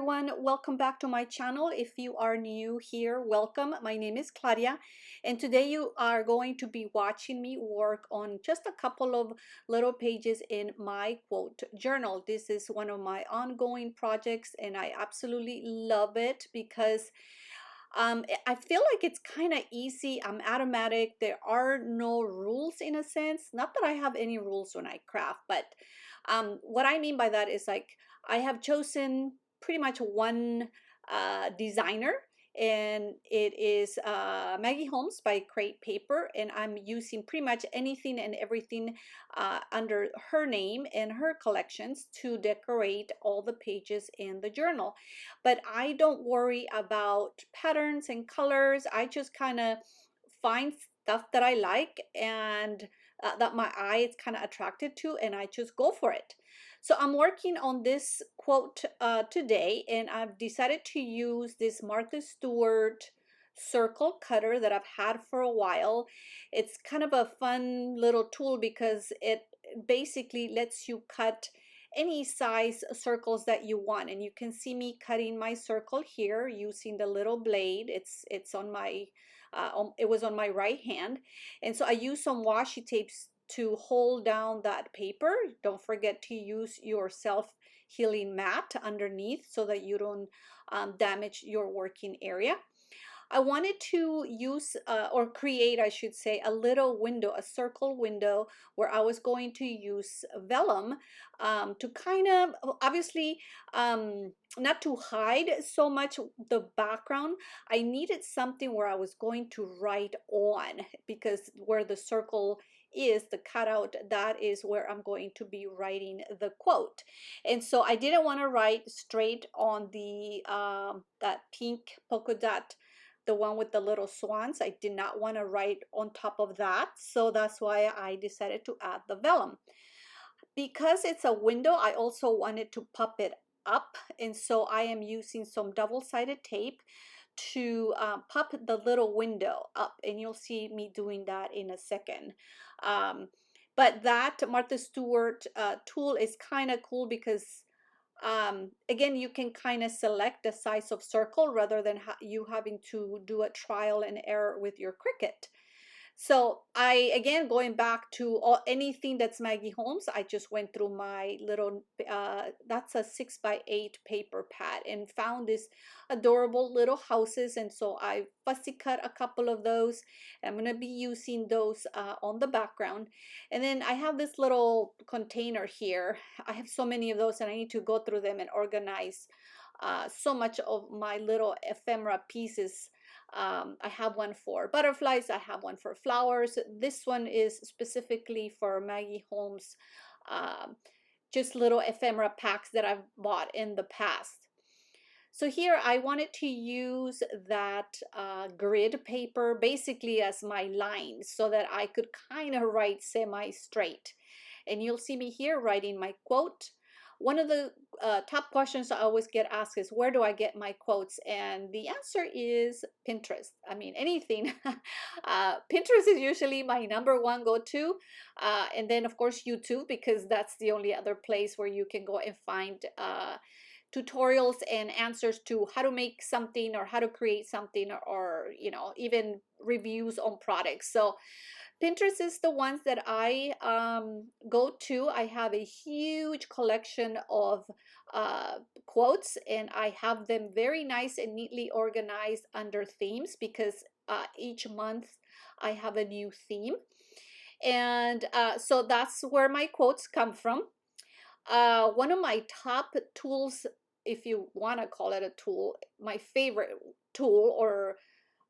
everyone, welcome back to my channel. If you are new here, welcome. My name is Claudia, and today you are going to be watching me work on just a couple of little pages in my quote journal. This is one of my ongoing projects and I absolutely love it because I feel like it's kind of easy. I'm automatic. There are no rules in a sense. Not that I have any rules when I craft, but what I mean by that is like I have chosen pretty much one designer, and it is Maggie Holmes by Crate Paper, and I'm using pretty much anything and everything under her name and her collections to decorate all the pages in the journal. But I don't worry about patterns and colors. I just kind of find stuff that I like and that my eye is kind of attracted to, and I just go for it. So I'm working on this quote today, and I've decided to use this Martha Stewart circle cutter that I've had for a while. It's kind of a fun little tool because it basically lets you cut any size circles that you want, and you can see me cutting my circle here using the little blade. It's on my it was on my right hand, and so I use some washi tapes to hold down that paper. Don't forget to use your self-healing mat underneath so that you don't damage your working area. I wanted to use or create, I should say, a little window, a circle window where I was going to use vellum to kind of, obviously, not to hide so much the background. I needed something where I was going to write on, because where the circle is, the cutout, that is where I'm going to be writing the quote. And so I didn't want to write straight on the that pink polka dot, the one with the little swans. I did not want to write on top of that, so that's why I decided to add the vellum. Because it's a window, I also wanted to pop it up, and so I am using some double-sided tape to pop the little window up, and you'll see me doing that in a second. But that Martha Stewart tool is kind of cool because again, you can kind of select the size of circle rather than you having to do a trial and error with your Cricut. So I, again, going back to anything that's Maggie Holmes, I just went through my little, that's a 6x8 paper pad, and found this adorable little houses. And so I fussy cut a couple of those. I'm going to be using those on the background. And then I have this little container here. I have so many of those, and I need to go through them and organize so much of my little ephemera pieces. I have one for butterflies, I have one for flowers. This one is specifically for Maggie Holmes, just little ephemera packs that I've bought in the past. So here I wanted to use that grid paper basically as my line so that I could kind of write semi-straight. And you'll see me here writing my quote. One of the top questions I always get asked is, where do I get my quotes? And the answer is Pinterest. I mean, anything. Pinterest is usually my #1 go-to. And then, of course, YouTube, because that's the only other place where you can go and find tutorials and answers to how to make something or how to create something, or even reviews on products. So Pinterest is the ones that I go to. I have a huge collection of quotes, and I have them very nice and neatly organized under themes, because each month I have a new theme. And so that's where my quotes come from. One of my top tools, if you want to call it a tool, my favorite tool, or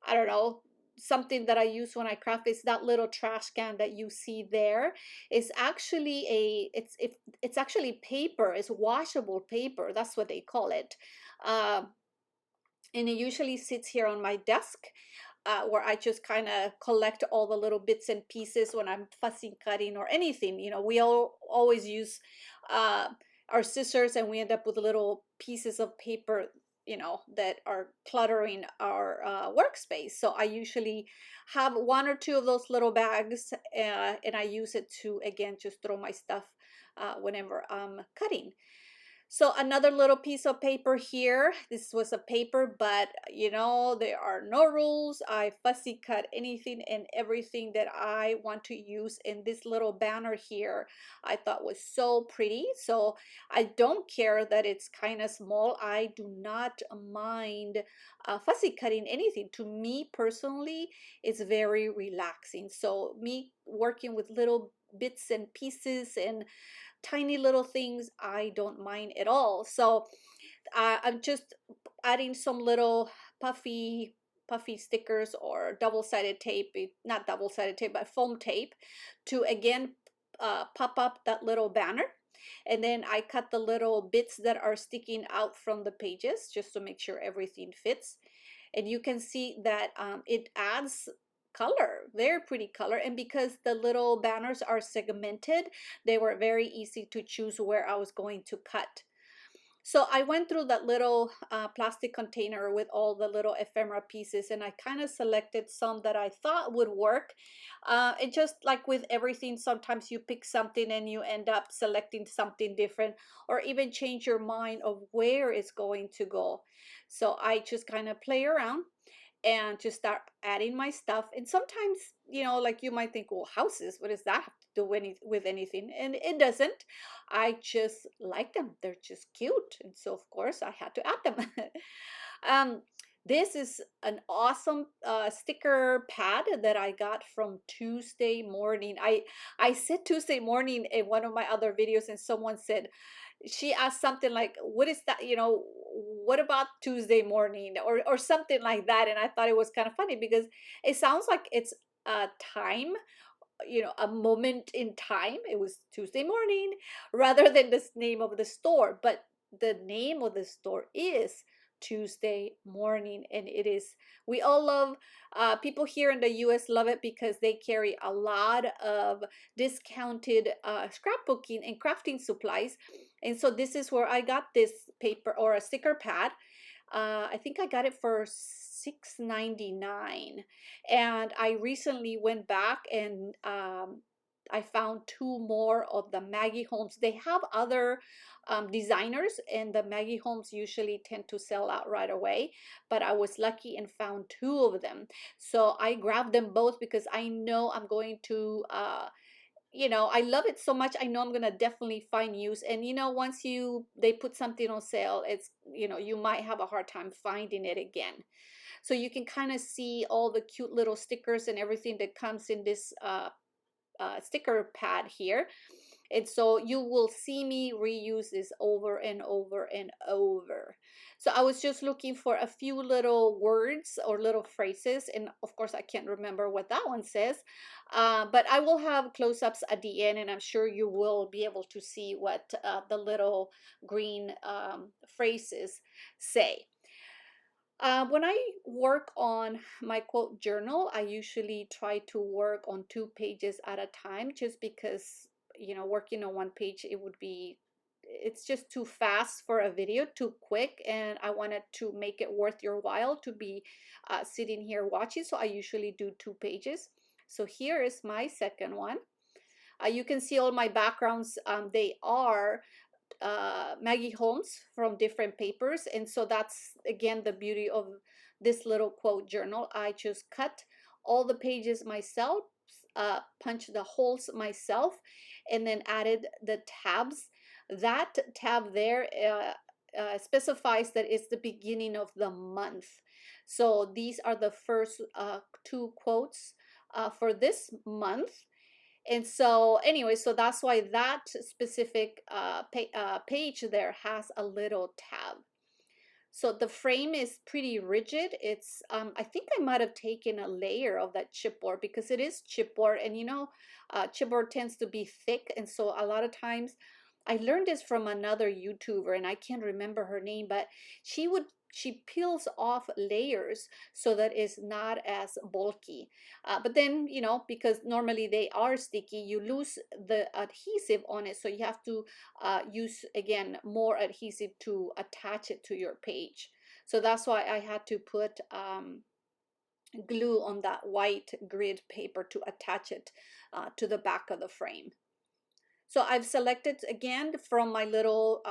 I don't know, something that I use when I craft, is that little trash can that you see there. Is actually it's actually paper. It's washable paper. That's what they call it. And it usually sits here on my desk, where I just kind of collect all the little bits and pieces when I'm fussy cutting or anything. We all always use our scissors, and we end up with little pieces of paper that are cluttering our workspace. So I usually have one or two of those little bags, and I use it to, again, just throw my stuff whenever I'm cutting. So another little piece of paper here. This was a paper, but you know, there are no rules. I fussy cut anything and everything that I want to use in this little banner here. I thought was so pretty. So I don't care that it's kind of small. I do not mind fussy cutting anything. To me personally, it's very relaxing. So me working with little bits and pieces and tiny little things, I don't mind at all. So I'm just adding some little puffy stickers or double-sided tape, not double-sided tape, but foam tape, to again pop up that little banner. And then I cut the little bits that are sticking out from the pages just to make sure everything fits. And you can see that it adds color, very pretty color. And because the little banners are segmented, they were very easy to choose where I was going to cut. So I went through that little plastic container with all the little ephemera pieces, and I kind of selected some that I thought would work. It just like with everything, sometimes you pick something and you end up selecting something different, or even change your mind of where it's going to go. So I just kind of play around and just start adding my stuff. And sometimes, you know, like you might think, well, houses, what does that have to do with anything? And it doesn't. I just like them. They're just cute. And so, of course, I had to add them. um, this is an awesome sticker pad that I got from Tuesday morning. I said Tuesday morning in one of my other videos, and someone said, she asked something like, what is that, you know, what about Tuesday morning, or something like that. And I thought it was kind of funny because it sounds like it's a time, you know, a moment in time. It was Tuesday morning rather than the name of the store, but the name of the store is Tuesday morning. And it is, we all love, people here in the US love it because they carry a lot of discounted scrapbooking and crafting supplies. And so this is where I got this paper or a sticker pad. I think I got it for $6.99. And I recently went back and I found two more of the Maggie Holmes. They have other designers, and the Maggie Holmes usually tend to sell out right away. But I was lucky and found two of them. So I grabbed them both because I know I'm going to you know, I love it so much. I know I'm gonna definitely find use. And you know, once they put something on sale, it's, you know, you might have a hard time finding it again. So you can kind of see all the cute little stickers and everything that comes in this sticker pad here. And so you will see me reuse this over and over and over. So I was just looking for a few little words or little phrases. And of course, I can't remember what that one says. But I will have close-ups at the end, and I'm sure you will be able to see what the little green phrases say. When I work on my quote journal, I usually try to work on 2 pages at a time, just because, you know, working on one page, it's just too fast for a video, too quick, and I wanted to make it worth your while to be sitting here watching. So I usually do 2 pages. So here is my second one. You can see all my backgrounds. They are Maggie Holmes from different papers. And so that's again the beauty of this little quote journal. I just cut all the pages myself, punched the holes myself, and then added the tabs. That tab there specifies that it's the beginning of the month. So these are the first two quotes for this month. And so anyway, so that's why that specific page there has a little tab. So the frame is pretty rigid. It's I think I might have taken a layer of that chipboard because it is chipboard, and you know, chipboard tends to be thick, and so a lot of times I learned this from another YouTuber, and I can't remember her name, but she peels off layers so that it's not as bulky. But then, you know, because normally they are sticky, you lose the adhesive on it, so you have to use again more adhesive to attach it to your page. So that's why I had to put glue on that white grid paper to attach it to the back of the frame. So I've selected again from my little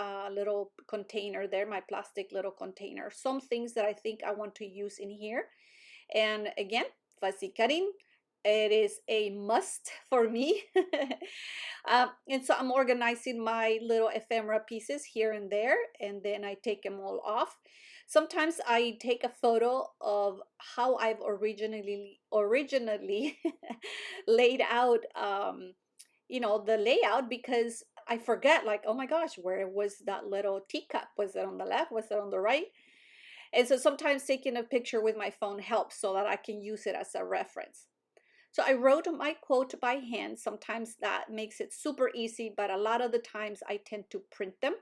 container there, my plastic little container, some things that I think I want to use in here. And again, fussy cutting, it is a must for me. And so I'm organizing my little ephemera pieces here and there, and then I take them all off. Sometimes I take a photo of how I've originally laid out, the layout, because I forget, like, oh my gosh, where was that little teacup? Was it on the left? Was it on the right? And so sometimes taking a picture with my phone helps so that I can use it as a reference. So I wrote my quote by hand. Sometimes that makes it super easy, but a lot of the times I tend to print them.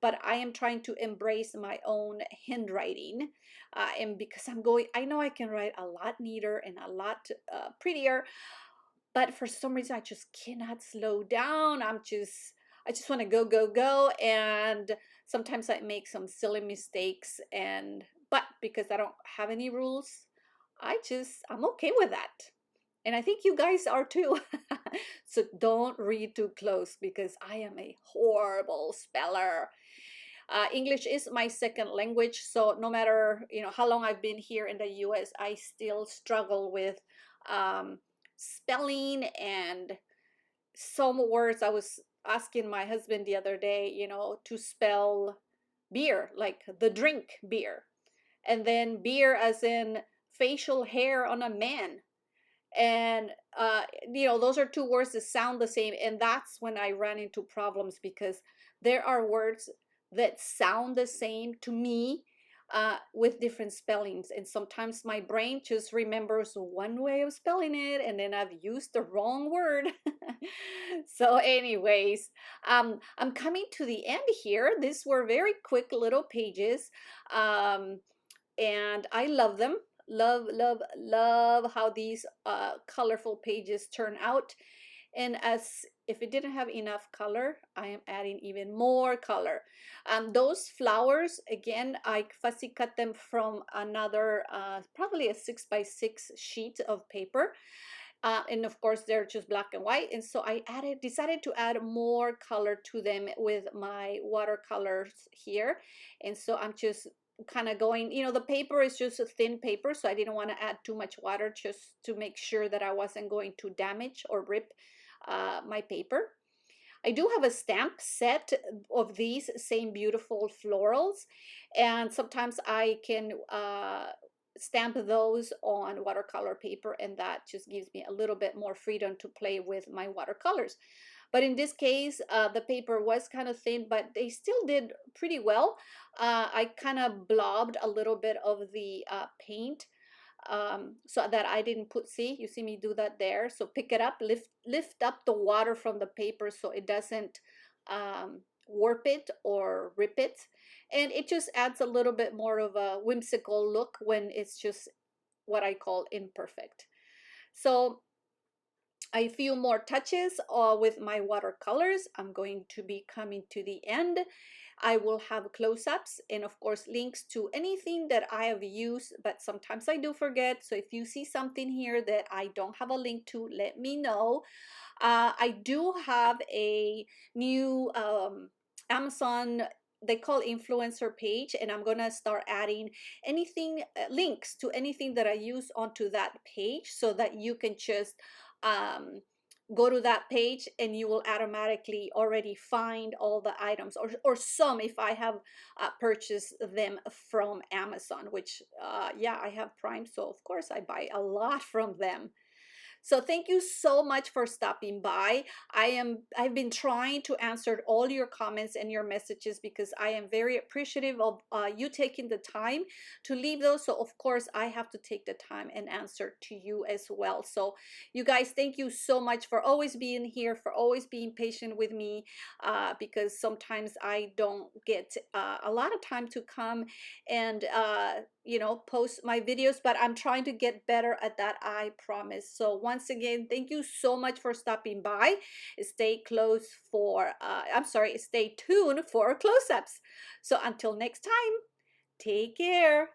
But I am trying to embrace my own handwriting. And because I know I can write a lot neater and a lot prettier, but for some reason I just cannot slow down. I just want to go, go, go. And sometimes I make some silly mistakes, but because I don't have any rules, I'm okay with that. And I think you guys are too. So don't read too close, because I am a horrible speller. English is my second language, so no matter how long I've been here in the U.S., I still struggle with um, spelling and some words. I was asking my husband the other day, to spell beer, like the drink beer, and then beer as in facial hair on a man. And those are two words that sound the same, and that's when I ran into problems, because there are words that sound the same to me, with different spellings, and sometimes my brain just remembers one way of spelling it, and then I've used the wrong word. So anyways, I'm coming to the end here. These were very quick little pages, and I love them. Love, love, love how these colorful pages turn out. And as if it didn't have enough color, I am adding even more color. Those flowers, again, I fussy cut them from another, probably a 6x6 sheet of paper. And of course, they're just black and white. And so I decided to add more color to them with my watercolors here. And so I'm just kind of going, the paper is just a thin paper, so I didn't want to add too much water, just to make sure that I wasn't going to damage or rip my paper. I do have a stamp set of these same beautiful florals, and sometimes I can stamp those on watercolor paper, and that just gives me a little bit more freedom to play with my watercolors. But in this case, the paper was kind of thin, but they still did pretty well. I kind of blobbed a little bit of the paint, so that I didn't you see me do that there. So pick it up, lift up the water from the paper so it doesn't warp it or rip it. And it just adds a little bit more of a whimsical look when it's just what I call imperfect. So a few more touches with my watercolors. I'm going to be coming to the end. I will have close-ups and of course links to anything that I have used, but sometimes I do forget. So if you see something here that I don't have a link to, let me know. I do have a new Amazon, they call influencer page, and I'm gonna start adding anything, links to anything that I use onto that page, so that you can just go to that page and you will automatically already find all the items, or some if I have purchased them from Amazon, which yeah, I have Prime, so of course I buy a lot from them. So thank you so much for stopping by. I've been trying to answer all your comments and your messages, because I am very appreciative of you taking the time to leave those. So of course I have to take the time and answer to you as well. So you guys, thank you so much for always being here, for always being patient with me, because sometimes I don't get a lot of time to come and post my videos, but I'm trying to get better at that, I promise. So once again, thank you so much for stopping by. Stay stay tuned for close-ups. So until next time, take care.